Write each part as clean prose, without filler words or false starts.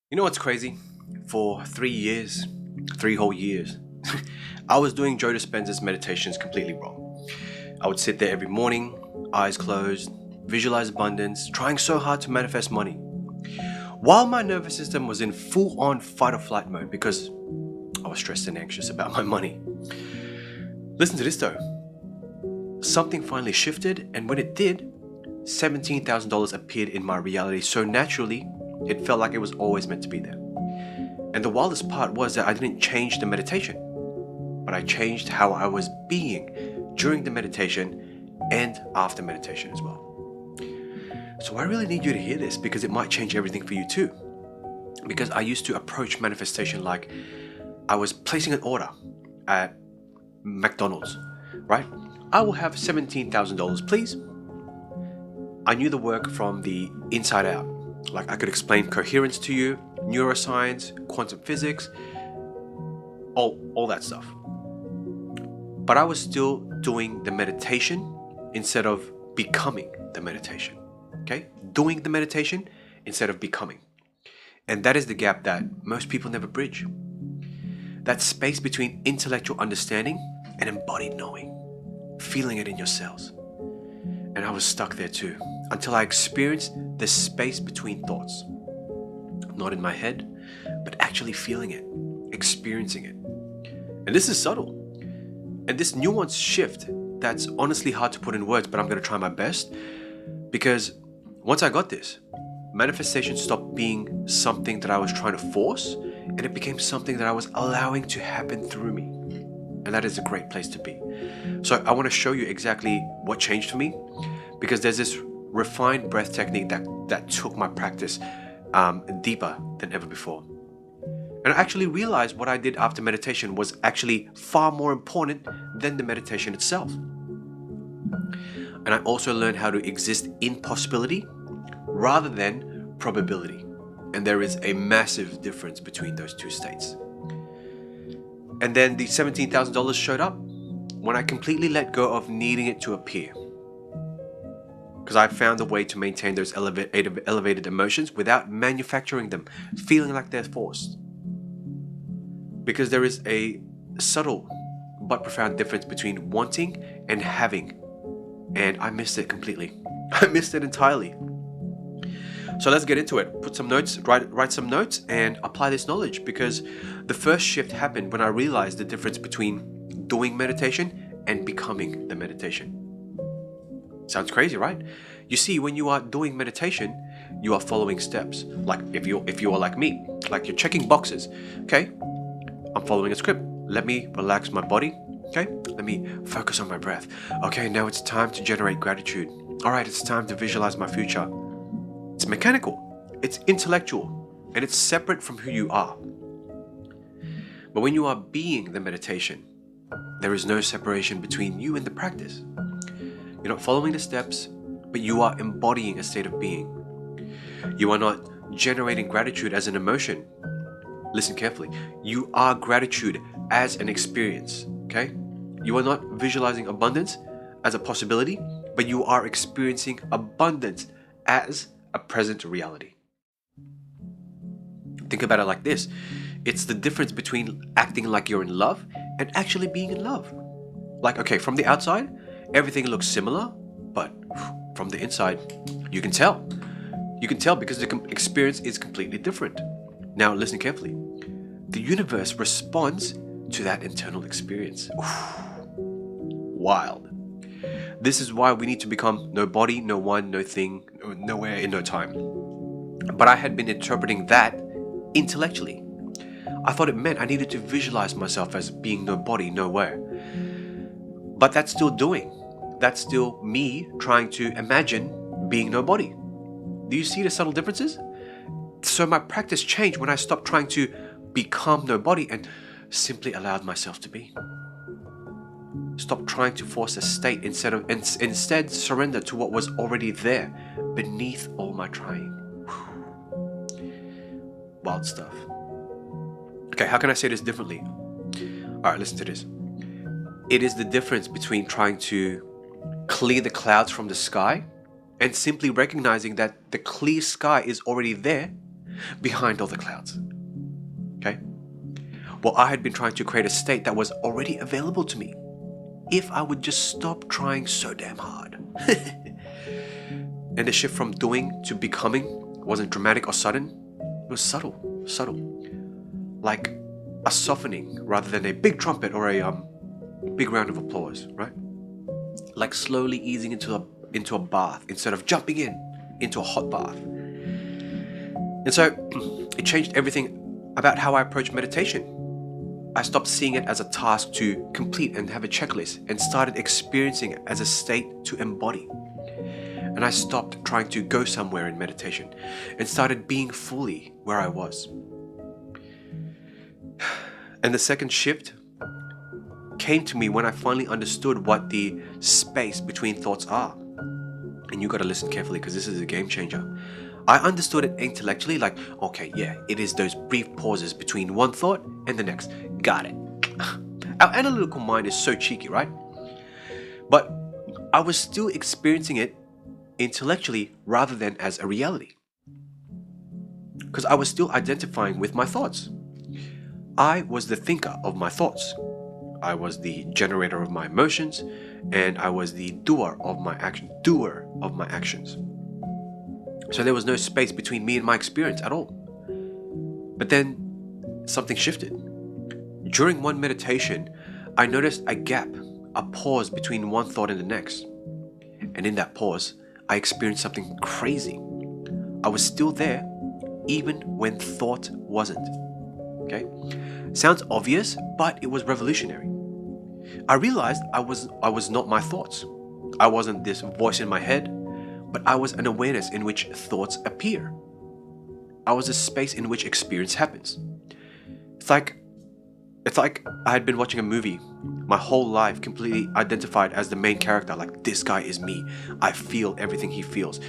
You know what's crazy? For 3 years, 3 whole years, I was doing Joe Dispenza's meditations completely wrong. I would sit there every morning, eyes closed, visualize abundance, trying so hard to manifest money. While my nervous system was in full on fight or flight mode because I was stressed and anxious about my money. Listen to this though. Something finally shifted, and when it did, $17,000 appeared in my reality so naturally, it felt like it was always meant to be there. And the wildest part was that I didn't change the meditation, but I changed how I was being during the meditation and after meditation as well. So I really need you to hear this because it might change everything for you too. Because I used to approach manifestation like I was placing an order at McDonald's, right? I will have $17,000, please. I knew the work from the inside out. Like I could explain coherence to you, neuroscience, quantum physics, all that stuff. But I was still doing the meditation instead of becoming the meditation. Okay? Doing the meditation instead of becoming. And that is the gap that most people never bridge. That space between intellectual understanding and embodied knowing, feeling it in your cells. And I was stuck there too, until I experienced the space between thoughts. Not in my head, but actually feeling it, experiencing it. And this is subtle. And this nuanced shift that's honestly hard to put in words, but I'm going to try my best. Because once I got this, manifestation stopped being something that I was trying to force, and it became something that I was allowing to happen through me. And that is a great place to be. So I want to show you exactly what changed for me, because there's this refined breath technique that took my practice deeper than ever before. And I actually realized what I did after meditation was actually far more important than the meditation itself. And I also learned how to exist in possibility rather than probability. And there is a massive difference between those two states. And then the $17,000 showed up when I completely let go of needing it to appear. Because I found a way to maintain those elevated emotions without manufacturing them, feeling like they're forced. Because there is a subtle but profound difference between wanting and having. And I missed it completely. I missed it entirely. So let's get into it. Put some notes, write some notes and apply this knowledge, because the first shift happened when I realized the difference between doing meditation and becoming the meditation. Sounds crazy, right? You see, when you are doing meditation, you are following steps. Like if you are like me, like you're checking boxes. Okay, I'm following a script. Let me relax my body. Okay, let me focus on my breath. Okay, now it's time to generate gratitude. All right, it's time to visualize my future. It's mechanical, it's intellectual, and it's separate from who you are. But when you are being the meditation, there is no separation between you and the practice. You're not following the steps, but you are embodying a state of being. You are not generating gratitude as an emotion. Listen carefully. You are gratitude as an experience, okay? You are not visualizing abundance as a possibility, but you are experiencing abundance as a present reality. Think about it like this. It's the difference between acting like you're in love and actually being in love. Like, okay, from the outside, everything looks similar, but from the inside, you can tell. You can tell because the experience is completely different. Now, listen carefully. The universe responds to that internal experience. Wild. This is why we need to become no body, no one, no thing, nowhere in no time. But I had been interpreting that intellectually. I thought it meant I needed to visualize myself as being no body, nowhere. But that's still doing. That's still me trying to imagine being nobody. Do you see the subtle differences? So my practice changed when I stopped trying to become nobody and simply allowed myself to be. Stop trying to force a state instead surrender to what was already there beneath all my trying. Wild stuff. Okay, how can I say this differently? Alright, listen to this. It is the difference between trying to clear the clouds from the sky and simply recognizing that the clear sky is already there, behind all the clouds. Okay? Well, I had been trying to create a state that was already available to me if I would just stop trying so damn hard. And the shift from doing to becoming wasn't dramatic or sudden. It was subtle. Like a softening rather than a big trumpet or a big round of applause, right? Like slowly easing into a bath instead of jumping into a hot bath. And so it changed everything about how I approach meditation. I stopped seeing it as a task to complete and have a checklist and started experiencing it as a state to embody. And I stopped trying to go somewhere in meditation and started being fully where I was. And the second shift came to me when I finally understood what the space between thoughts are. And you got to listen carefully because this is a game changer. I understood it intellectually, like, okay, yeah, it is those brief pauses between one thought and the next. Got it. Our analytical mind is so cheeky, right? But I was still experiencing it intellectually rather than as a reality. Because I was still identifying with my thoughts. I was the thinker of my thoughts. I was the generator of my emotions, and I was the doer of my actions. So there was no space between me and my experience at all. But then something shifted. During one meditation, I noticed a gap, a pause between one thought and the next. And in that pause, I experienced something crazy. I was still there, even when thought wasn't. Okay? Sounds obvious, but it was revolutionary. I realized I was not my thoughts. I wasn't this voice in my head, but I was an awareness in which thoughts appear. I was a space in which experience happens. It's like I had been watching a movie my whole life, completely identified as the main character. Like, this guy is me. I feel everything he feels.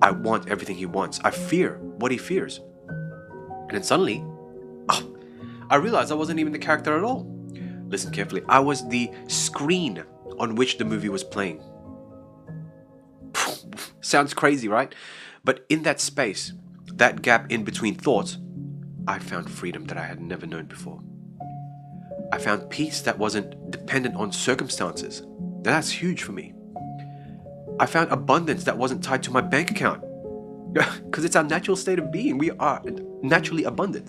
I want everything he wants. I fear what he fears. And then suddenly, I realized I wasn't even the character at all. Listen carefully. I was the screen on which the movie was playing. Sounds crazy, right? But in that space, that gap in between thoughts, I found freedom that I had never known before. I found peace that wasn't dependent on circumstances. Now that's huge for me. I found abundance that wasn't tied to my bank account. Because it's our natural state of being. We are naturally abundant.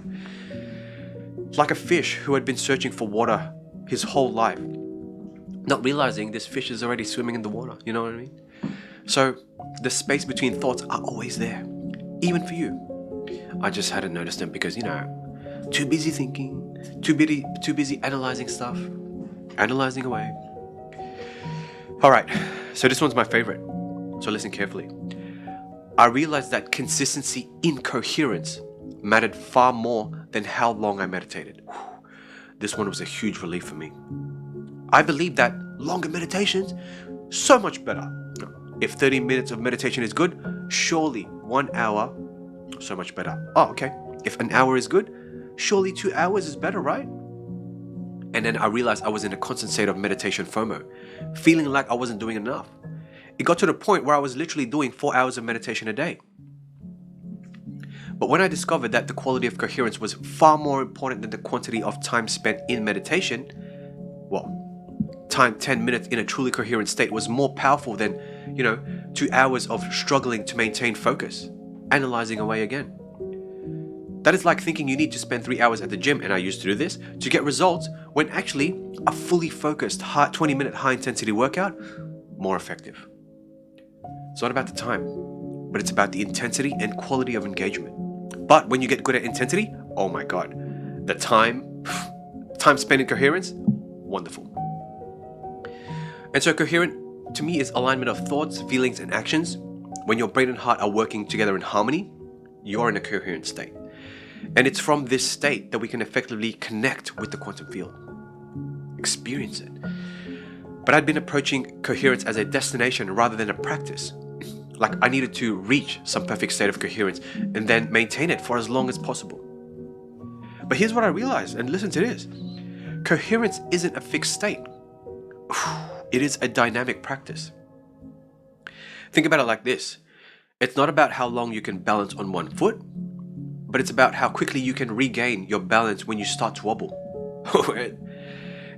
Like a fish who had been searching for water his whole life, not realizing this fish is already swimming in the water. You know what I mean? So the space between thoughts are always there, even for you. I just hadn't noticed them because, too busy thinking, too busy analyzing stuff, analyzing away. All right, so this one's my favorite. So listen carefully. I realized that consistency in coherence mattered far more than how long I meditated. This one was a huge relief for me. I believe that longer meditations, so much better. If 30 minutes of meditation is good, surely 1 hour, so much better. Oh, okay. If an hour is good, surely 2 hours is better, right? And then I realized I was in a constant state of meditation FOMO, feeling like I wasn't doing enough. It got to the point where I was literally doing 4 hours of meditation a day. But when I discovered that the quality of coherence was far more important than the quantity of time spent in meditation, 10 minutes in a truly coherent state was more powerful than, 2 hours of struggling to maintain focus, analyzing away again. That is like thinking you need to spend 3 hours at the gym, and I used to do this, to get results, when actually a fully focused 20-minute high-intensity workout, more effective. It's not about the time, but it's about the intensity and quality of engagement. But when you get good at intensity, oh my God, the time spent in coherence, wonderful. And so coherent to me is alignment of thoughts, feelings, and actions. When your brain and heart are working together in harmony, you're in a coherent state. And it's from this state that we can effectively connect with the quantum field. Experience it. But I'd been approaching coherence as a destination rather than a practice. Like I needed to reach some perfect state of coherence and then maintain it for as long as possible. But here's what I realized, and listen to this. Coherence isn't a fixed state. It is a dynamic practice. Think about it like this. It's not about how long you can balance on one foot. but it's about how quickly you can regain your balance when you start to wobble.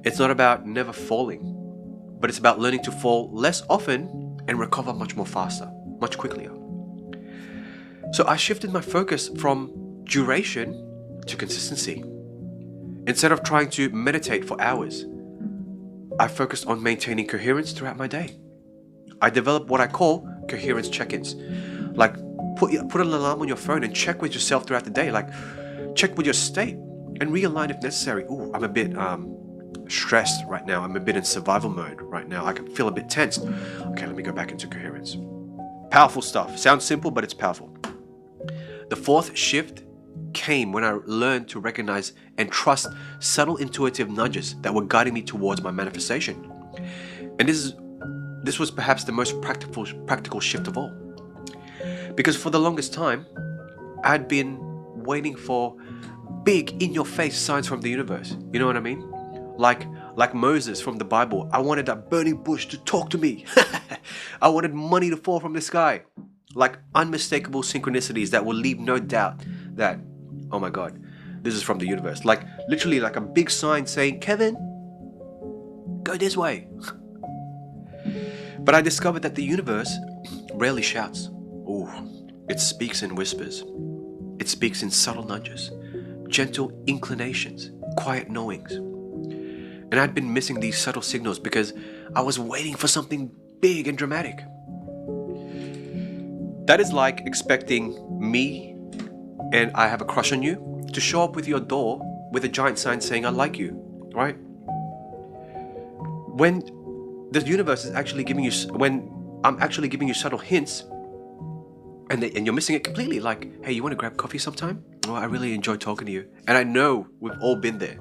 It's not about never falling, but it's about learning to fall less often and recover much more faster, much quicker. So I shifted my focus from duration to consistency. Instead of trying to meditate for hours, I focused on maintaining coherence throughout my day. I developed what I call coherence check-ins. Like put an alarm on your phone and check with yourself throughout the day. Like check with your state and realign if necessary. Ooh, I'm a bit stressed right now. I'm a bit in survival mode right now. I can feel a bit tensed. Okay, let me go back into coherence. Powerful stuff. Sounds simple, but it's powerful. The fourth shift came when I learned to recognize and trust subtle intuitive nudges that were guiding me towards my manifestation. And this was perhaps the most practical shift of all. Because for the longest time, I'd been waiting for big in-your-face signs from the universe. You know what I mean? Like Moses from the Bible. I wanted that burning bush to talk to me. I wanted money to fall from the sky. Like unmistakable synchronicities that will leave no doubt that, oh my God, this is from the universe. Like literally like a big sign saying, Kevin, go this way. But I discovered that the universe rarely shouts. Ooh, it speaks in whispers. It speaks in subtle nudges, gentle inclinations, quiet knowings. And I'd been missing these subtle signals because I was waiting for something big and dramatic. That is like expecting me and I have a crush on you to show up with your door with a giant sign saying I like you, right? When the universe is actually giving you, when I'm actually giving you subtle hints and you're missing it completely, like, hey, you want to grab coffee sometime? Oh, I really enjoy talking to you. And I know we've all been there.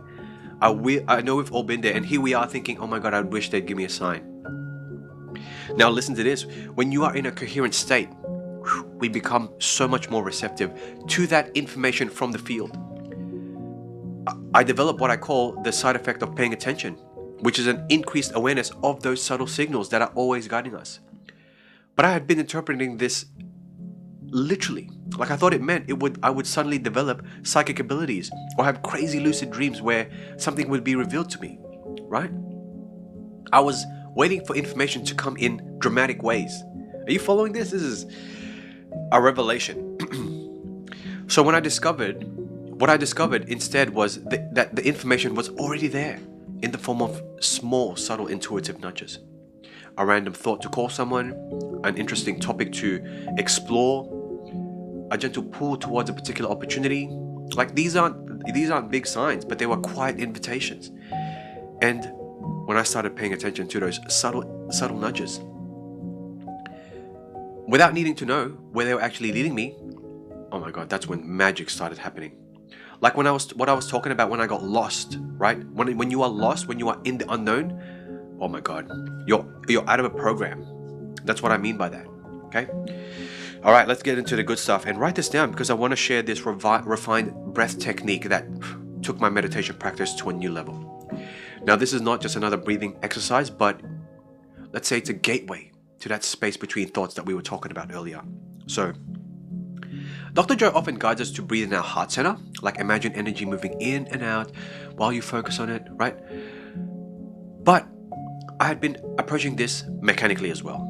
I know we've all been there, and here we are thinking, oh my God, I wish they'd give me a sign. Now listen to this. When you are in a coherent state, we become so much more receptive to that information from the field. I develop what I call the side effect of paying attention, which is an increased awareness of those subtle signals that are always guiding us. But I had been interpreting this literally. Like I thought it meant I would suddenly develop psychic abilities or have crazy lucid dreams where something would be revealed to me, right? I was waiting for information to come in dramatic ways. Are you following this? This is a revelation. So what I discovered instead was that the information was already there in the form of small, subtle, intuitive nudges. A random thought to call someone, an interesting topic to explore, a gentle pull towards a particular opportunity. Like these aren't big signs, but they were quiet invitations. And when I started paying attention to those subtle nudges, without needing to know where they were actually leading me, oh my God, that's when magic started happening. Like what I was talking about when I got lost, right? When you are lost, when you are in the unknown, oh my God, you're out of a program. That's what I mean by that. Okay. All right, let's get into the good stuff and write this down because I want to share this refined breath technique that took my meditation practice to a new level. Now, this is not just another breathing exercise, but let's say it's a gateway to that space between thoughts that we were talking about earlier. So, Dr. Joe often guides us to breathe in our heart center, like imagine energy moving in and out while you focus on it, right? But I had been approaching this mechanically as well.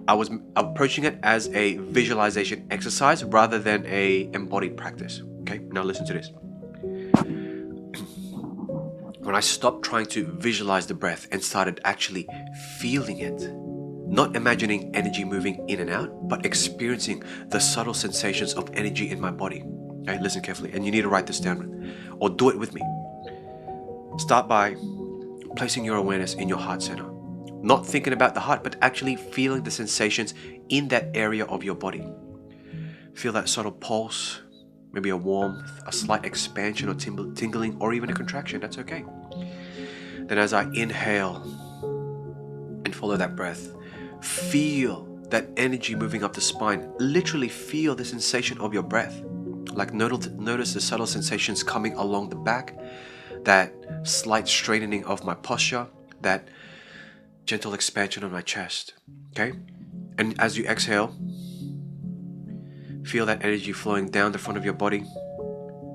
I was approaching it as a visualization exercise rather than a embodied practice. Okay, now listen to this. When I stopped trying to visualize the breath and started actually feeling it, not imagining energy moving in and out, but experiencing the subtle sensations of energy in my body. Okay, listen carefully, and you need to write this down or do it with me. Start by placing your awareness in your heart center. Not thinking about the heart, but actually feeling the sensations in that area of your body. Feel that subtle pulse, maybe a warmth, a slight expansion or tingling, or even a contraction. That's okay. Then as I inhale and follow that breath, feel that energy moving up the spine. Literally feel the sensation of your breath. Like notice the subtle sensations coming along the back, that slight straightening of my posture, that gentle expansion of my chest. Okay? And as you exhale, Feel that energy flowing down the front of your body,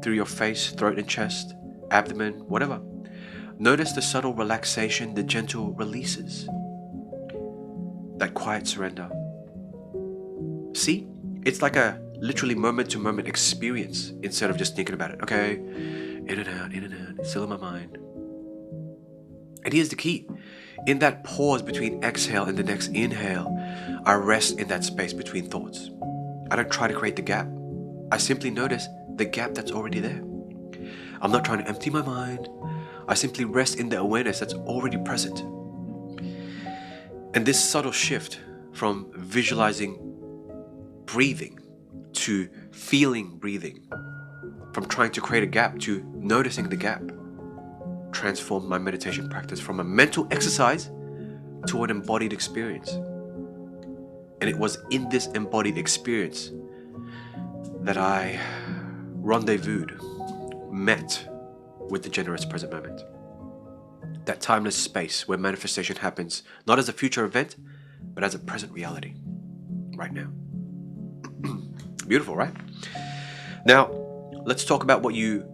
through your face, throat and chest, abdomen, whatever. Notice the subtle relaxation, the gentle releases. That quiet surrender. See? It's like a literally moment-to-moment experience instead of just thinking about it. Okay, in and out, it's still in my mind. And here's the key. In that pause between exhale and the next inhale, I rest in that space between thoughts. I don't try to create the gap. I simply notice the gap that's already there. I'm not trying to empty my mind. I simply rest in the awareness that's already present. And this subtle shift from visualizing breathing to feeling breathing, from trying to create a gap to noticing the gap, transformed my meditation practice from a mental exercise to an embodied experience. And it was in this embodied experience that I rendezvoused, met with the generous present moment. That timeless space where manifestation happens not as a future event, but as a present reality, right now. Beautiful, right? Now, let's talk about what you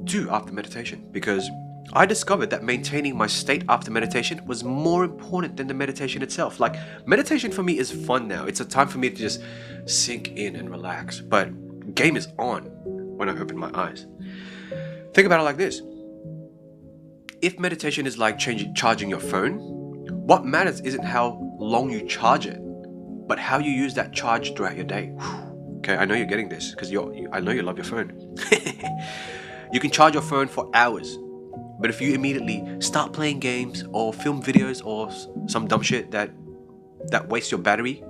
do after meditation, because I discovered that maintaining my state after meditation was more important than the meditation itself. Like, meditation for me is fun now. It's a time for me to just sink in and relax. But game is on when I open my eyes. Think about it like this. If meditation is like charging your phone, what matters isn't how long you charge it, but how you use that charge throughout your day. Okay, I know you're getting this because I know you love your phone. You can charge your phone for hours, but if you immediately start playing games or film videos or some dumb shit that wastes your battery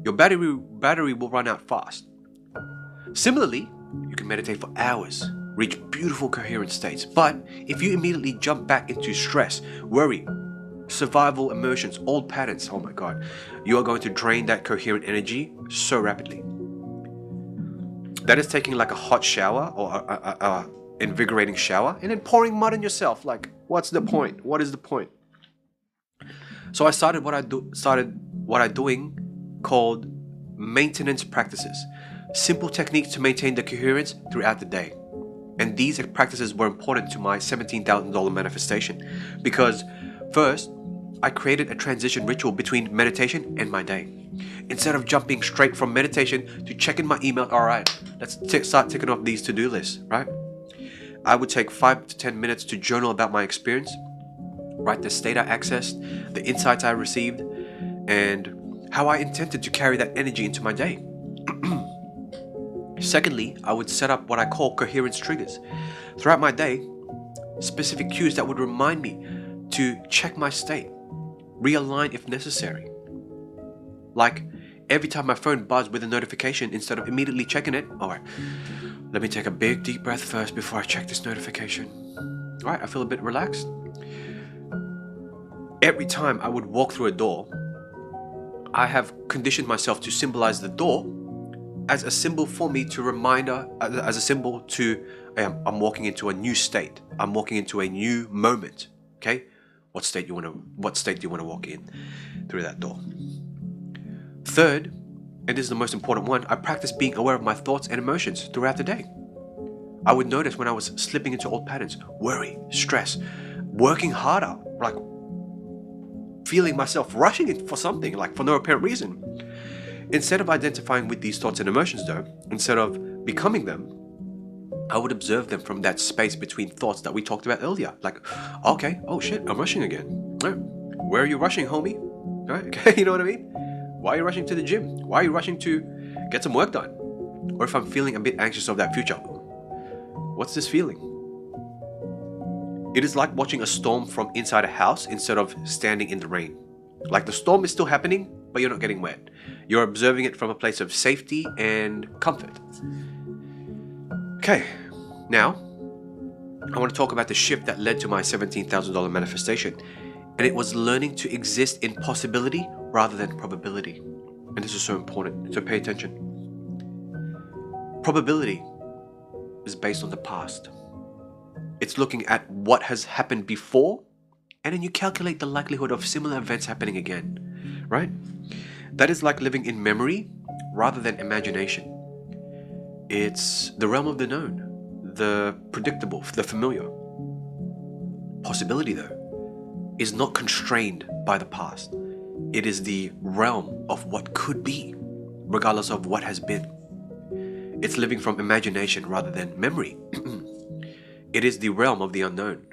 will run out fast. Similarly, you can meditate for hours, reach beautiful coherent states, but if you immediately jump back into stress, worry, survival emotions, old patterns, oh my god, you are going to drain that coherent energy so rapidly. That is taking like a hot shower or a invigorating shower and then pouring mud on yourself. Like, what's the point? What is the point? So I started what I'm doing called maintenance practices. Simple techniques to maintain the coherence throughout the day. And these practices were important to my $17,000 manifestation because first, I created a transition ritual between meditation and my day. Instead of jumping straight from meditation to checking my email, all right, let's start ticking off these to-do lists, right? I would take 5 to 10 minutes to journal about my experience, write the state I accessed, the insights I received, and how I intended to carry that energy into my day. Secondly, I would set up what I call coherence triggers. Throughout my day, specific cues that would remind me to check my state, realign if necessary. Like every time my phone buzzed with a notification, instead of immediately checking it, alright, let me take a big deep breath first before I check this notification. Alright, I feel a bit relaxed. Every time I would walk through a door, I have conditioned myself to symbolize the door as a symbol for me to as a symbol to, I'm walking into a new state. I'm walking into a new moment. Okay? What state do you want to walk in through that door? Third, and this is the most important one, I practice being aware of my thoughts and emotions throughout the day. I would notice when I was slipping into old patterns, worry, stress, working harder, like feeling myself rushing for something, like for no apparent reason. Instead of identifying with these thoughts and emotions though, instead of becoming them, I would observe them from that space between thoughts that we talked about earlier. Like, okay, oh shit, I'm rushing again. Where are you rushing, homie? Right? Okay, you know what I mean? Why are you rushing to the gym? Why are you rushing to get some work done? Or if I'm feeling a bit anxious of that future, what's this feeling? It is like watching a storm from inside a house instead of standing in the rain. Like the storm is still happening, but you're not getting wet. You're observing it from a place of safety and comfort. Okay, now I want to talk about the shift that led to my $17,000 manifestation. And it was learning to exist in possibility rather than probability. And this is so important, so pay attention. Probability is based on the past. It's looking at what has happened before, and then you calculate the likelihood of similar events happening again, right? That is like living in memory rather than imagination. It's the realm of the known, the predictable, the familiar. Possibility, though, is not constrained by the past. It is the realm of what could be, regardless of what has been. It's living from imagination rather than memory. It is the realm of the unknown.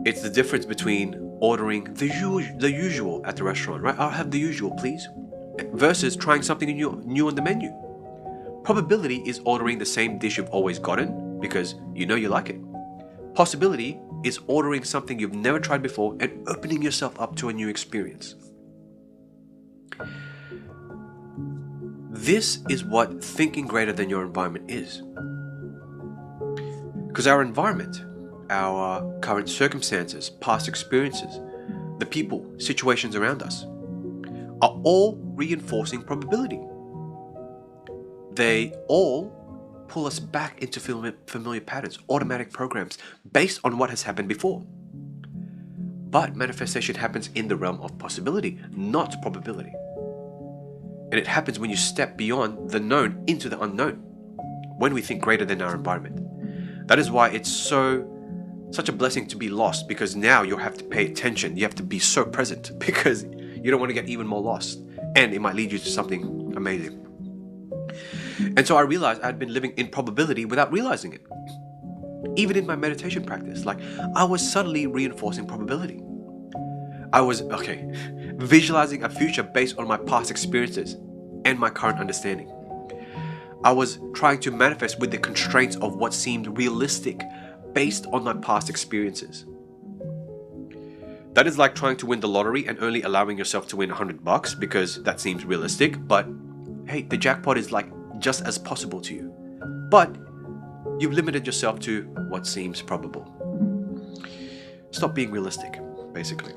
It's the difference between ordering the usual at the restaurant, right? I'll have the usual, please. Versus trying something new on the menu. Probability is ordering the same dish you've always gotten because you know you like it. Possibility is ordering something you've never tried before and opening yourself up to a new experience. This is what thinking greater than your environment is. Because our environment, our current circumstances, past experiences, the people, situations around us, are all reinforcing probability. They all pull us back into familiar patterns, automatic programs, based on what has happened before. But manifestation happens in the realm of possibility, not probability. And it happens when you step beyond the known into the unknown, when we think greater than our environment. That is why it's such a blessing to be lost, because now you have to pay attention. You have to be so present because you don't want to get even more lost. And it might lead you to something amazing. And so I realized I'd been living in probability without realizing it. Even in my meditation practice, I was subtly reinforcing probability. I was, visualizing a future based on my past experiences and my current understanding. I was trying to manifest with the constraints of what seemed realistic based on my past experiences. That is like trying to win the lottery and only allowing yourself to win $100 because that seems realistic, but hey, the jackpot is just as possible to you. But you've limited yourself to what seems probable. Stop being realistic, basically.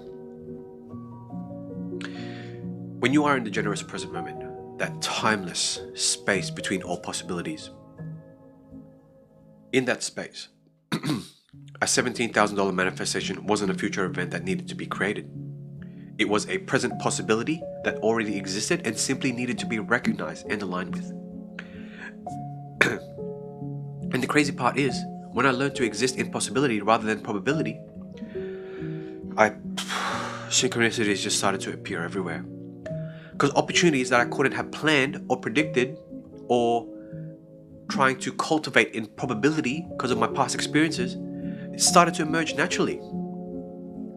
When you are in the generous present moment, that timeless space between all possibilities, in that space, a $17,000 manifestation wasn't a future event that needed to be created. It was a present possibility that already existed and simply needed to be recognized and aligned with. And the crazy part is, when I learned to exist in possibility rather than probability, synchronicities just started to appear everywhere. Because opportunities that I couldn't have planned or predicted or trying to cultivate in probability because of my past experiences, it started to emerge naturally.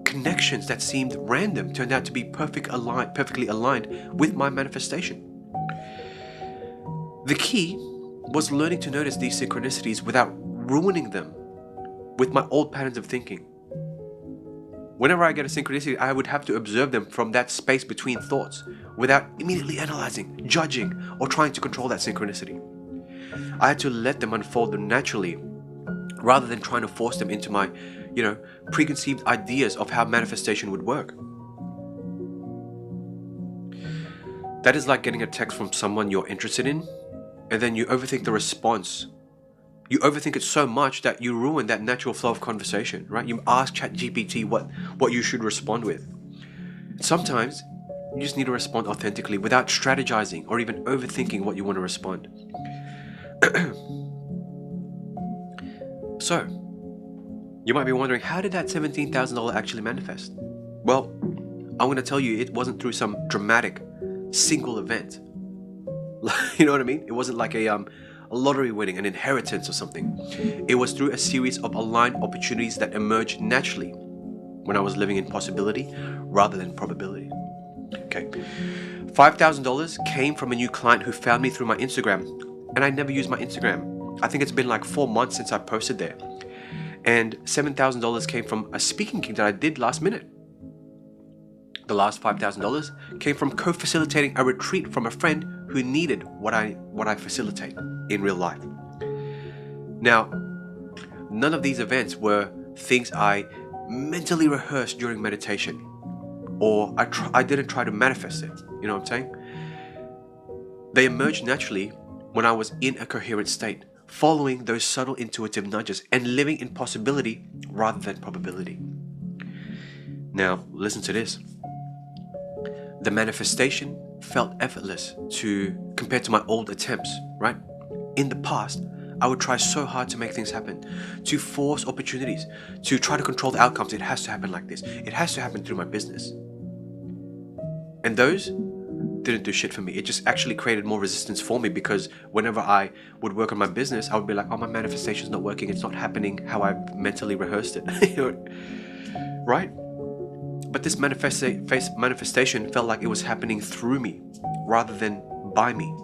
Connections that seemed random turned out to be perfectly aligned with my manifestation. The key was learning to notice these synchronicities without ruining them with my old patterns of thinking. Whenever I get a synchronicity, I would have to observe them from that space between thoughts without immediately analyzing, judging, or trying to control that synchronicity. I had to let them unfold naturally rather than trying to force them into my, preconceived ideas of how manifestation would work. That is like getting a text from someone you're interested in, and then you overthink the response. You overthink it so much that you ruin that natural flow of conversation, right? You ask ChatGPT what you should respond with. Sometimes you just need to respond authentically without strategizing or even overthinking what you want to respond. So, you might be wondering, how did that $17,000 actually manifest? Well, I'm going to tell you, it wasn't through some dramatic single event. You know what I mean? It wasn't like a lottery winning, an inheritance or something. It was through a series of aligned opportunities that emerged naturally when I was living in possibility rather than probability. Okay. $5,000 came from a new client who found me through my Instagram, and I never used my Instagram. I think it's been 4 months since I posted there. And $7,000 came from a speaking gig that I did last minute. The last $5,000 came from co-facilitating a retreat from a friend who needed what I facilitate in real life. Now, none of these events were things I mentally rehearsed during meditation, or I didn't try to manifest it. You know what I'm saying? They emerged naturally when I was in a coherent state, following those subtle intuitive nudges and living in possibility rather than probability. Now, listen to this. The manifestation felt effortless compared to my old attempts, right? In the past, I would try so hard to make things happen, to force opportunities, to try to control the outcomes. It has to happen like this. It has to happen through my business. And those didn't do shit for me. It just actually created more resistance for me, because whenever I would work on my business, I would be like, oh, my manifestation's not working. It's not happening how I mentally rehearsed it. Right? But this manifestation felt like it was happening through me rather than by me.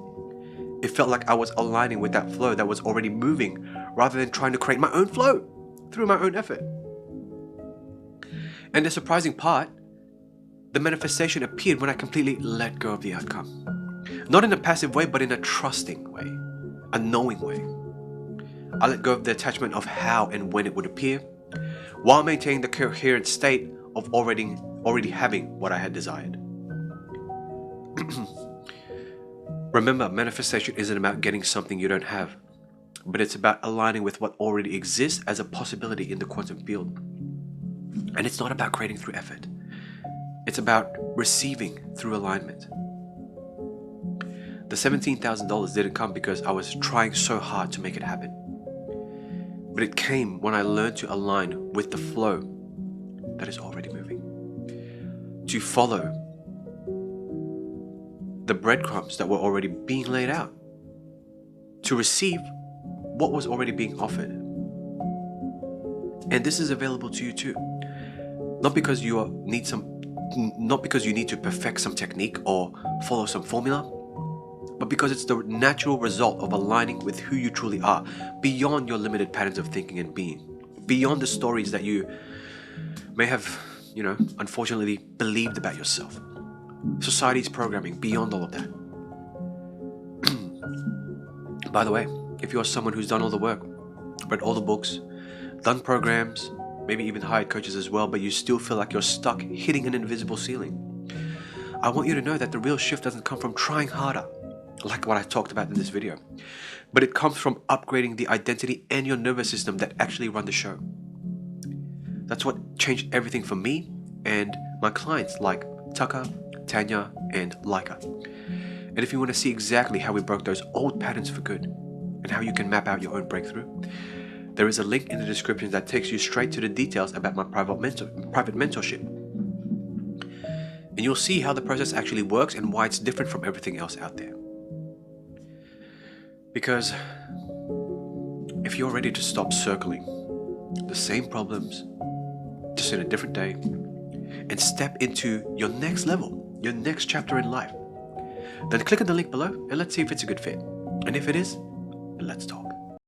It felt like I was aligning with that flow that was already moving rather than trying to create my own flow through my own effort. And the surprising part, the manifestation appeared when I completely let go of the outcome. Not in a passive way, but in a trusting way, a knowing way. I let go of the attachment of how and when it would appear, while maintaining the coherent state of already having what I had desired. Remember, manifestation isn't about getting something you don't have, but it's about aligning with what already exists as a possibility in the quantum field. And it's not about creating through effort. It's about receiving through alignment. The $17,000 didn't come because I was trying so hard to make it happen. But it came when I learned to align with the flow that is already moving. To follow the breadcrumbs that were already being laid out. To receive what was already being offered. And this is available to you too. Not because you need to perfect some technique or follow some formula, but because it's the natural result of aligning with who you truly are, beyond your limited patterns of thinking and being, beyond the stories that you may have, unfortunately believed about yourself. Society's programming, beyond all of that. By the way, if you're someone who's done all the work, read all the books, done programs, maybe even hired coaches as well, but you still feel like you're stuck hitting an invisible ceiling, I want you to know that the real shift doesn't come from trying harder, like what I talked about in this video, but it comes from upgrading the identity and your nervous system that actually run the show. That's what changed everything for me and my clients like Tucker, Tanya, and Laika. And if you want to see exactly how we broke those old patterns for good and how you can map out your own breakthrough, there is a link in the description that takes you straight to the details about my private mentorship. And you'll see how the process actually works and why it's different from everything else out there. Because if you're ready to stop circling the same problems, just in a different day, and step into your next level, your next chapter in life, then click on the link below and let's see if it's a good fit. And if it is, let's talk.